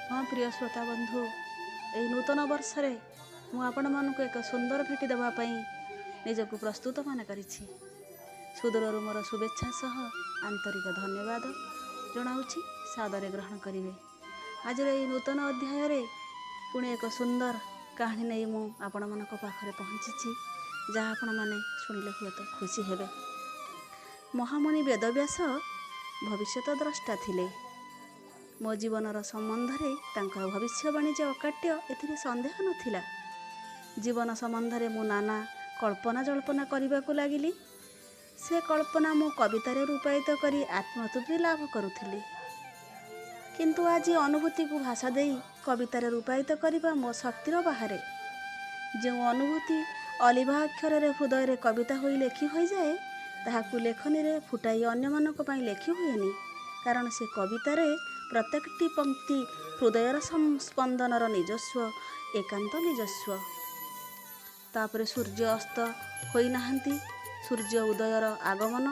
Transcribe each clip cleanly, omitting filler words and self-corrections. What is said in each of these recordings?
हाँ प्रिय श्रोता बंधु, यही नूतन वर्ष मुझे एक सुंदर भेटी देवाई निजक प्रस्तुत मान कर सुदूर मोर शुभेच्छा सह आंतरिक धन्यवाद जनाऊँगी। सादरे ग्रहण करेंगे। आज यही नूतन अध्याय पुणी एक सुंदर कहानी नहीं मुझे पहुँची जहाँ आपण मैंने शुणिले हुए तो खुशी हेबे। महामुनि वेदव्यास भविष्यत द्रष्टा थिले। मो जीवनर संबंधरे तांकर भविष्यवाणी जे अकाट्य एथिरे संदेह नथिला। जीवन संबंधरे मु नाना कल्पना जल्पना करने को लगिली। से कल्पना मु कवितारे रूपायित करी आत्मतृप्ति लाभ करुथिली। किंतु आज अनुभूति को भाषा देई कवितारे रूपायित करबा मो शक्तिर बाहरे। जो अनुभूति अलिभा अक्षर हृदय रे कविता होई लेखि होई जाए ताहाकु लेखनी रे फुटाई अन्य मानक पई लेखि हुएनी। कारण से कवितारे प्रत्येकटी पंक्ति हृदयर स्पंदनर निजस्व एकांत निजस्व। तापरे सूर्य अस्त होई नाहंती, सूर्य उदयर आगमन।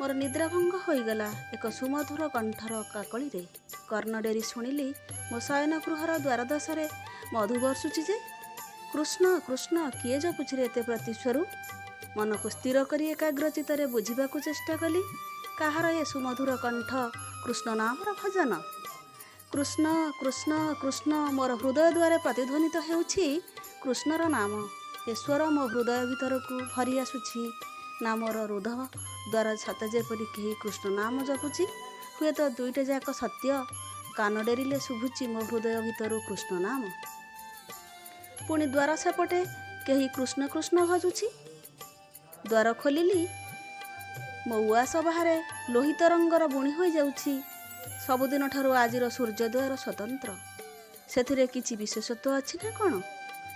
मोर निद्राभंग होईगला एक सुमधुर कंठर काकली रे। कर्ण डेरी शुणिली मो शयन गृहर द्वारदशरे मधु बर्षुची जे। कृष्ण कृष्ण किए जपुछि रे एते प्रतिस्वरू। मन को स्थिर करी एकाग्रचित बुझिबाकू चेष्टा कली। काहार ए सुमधुर कंठ कृष्ण नामर भजन। कृष्ण कृष्ण कृष्ण मोर हृदय द्वारे प्रतिध्वनित हेउछि कृष्णर नाम। ईश्वर मो हृदय भीतर को भरी आसुछि। नामर रुध द्वारा सत जेपरि केही कृष्ण नाम जपुछि। हुए तो दुईटा जाक सत्य। कान डेरिले शुभुछि मो हृदय भीतर कृष्ण नाम। पुणी द्वार सेपटे केही कृष्ण कृष्ण भजुछि। द्वार खोलिली मो उआस बाहरे लोहित रंगर बुणी हो जाउछि। सबुदिन ठारू आजिर सूर्योदयर स्वतंत्र। सेथिरे किछि विशेषत्व अछि ना कौन?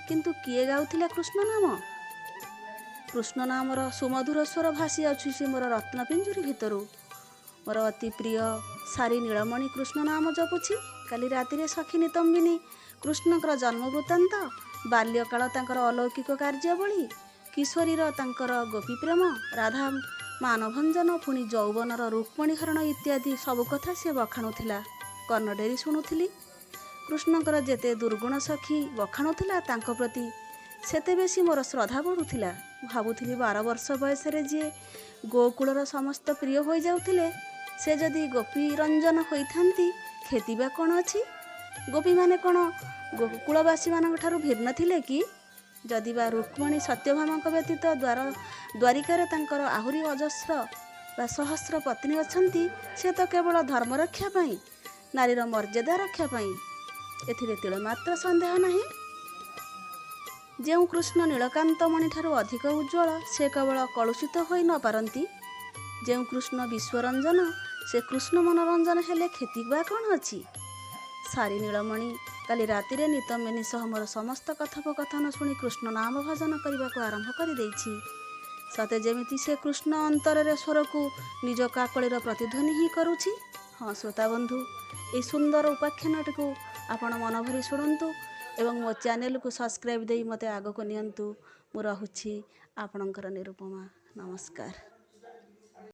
किंतु किए गाउथिला कृष्ण नाम? कृष्ण नामर सुमधुर स्वर भासी अछि मोर रत्नपिंजुरी भितरु। मोर अति प्रिय सारी नीलमणि कृष्ण नाम जपुछि। काली रातिरे सखी नितंबिनी कृष्णकर जन्म वृत्तांत, बाल्यकाल तांकर अलौकिक कार्यावली, किशोरीर तांकर गोपी प्रेम, राधा मानभंजन, पुणी यौवनर रुक्मणी हरण इत्यादि सबु कथा से बखाणुथिला। कर्णडेरी शुणुथिली। कृष्णकर जेते दुर्गुण सखी बखाणुथिला तांको प्रति सेते बेसी मोर श्रद्धा बढ़ुथिला। भाबुथिली 12 वर्ष बयस जे गोकुलर समस्त प्रिय हो जाउथिले से जदि गोपी रंजन होइथांती खेतिबा कोन अछि? गोपी माने कोन गोकुलवासी मानक ठारू भिन्न थिले कि? जदि बा रुक्मणी सत्यभामाक व्यतीत द्वारिकार तांकर आहुरी अजस्र बा सहस्र पत्नी अछंती से तो केवल धर्म रक्षा पाई, नारीर मर्यादा रक्षा पाई। एथिरे तिळमात्र संदेह नाही। जेउ कृष्ण नीलकांत मणि ठारू अधिक उज्ज्वल से केवल कलुषित होई न पारंती। जेउ कृष्ण विश्वरंजन से कृष्ण मनोरंजन हेले खेतिबा कोन अछि? सारी नीलमणि काली रातिरे नितंबिनी सह मोर समस्त कथोपकथन शुणी कृष्ण नाम भजन करने को आरंभ कर देछि। सते जेमिति से कृष्ण अंतररे स्वर को निज काकलीर प्रतिध्वनि ही करुछि। हाँ श्रोता बंधु, ये सुंदर उपाख्यानटी को आपण मन भरी शुणंतु एवं मो चैनल को सब्सक्राइब दे मते आगो को नियंतु। मु रहुछि आपणकर निरुपमा। नमस्कार।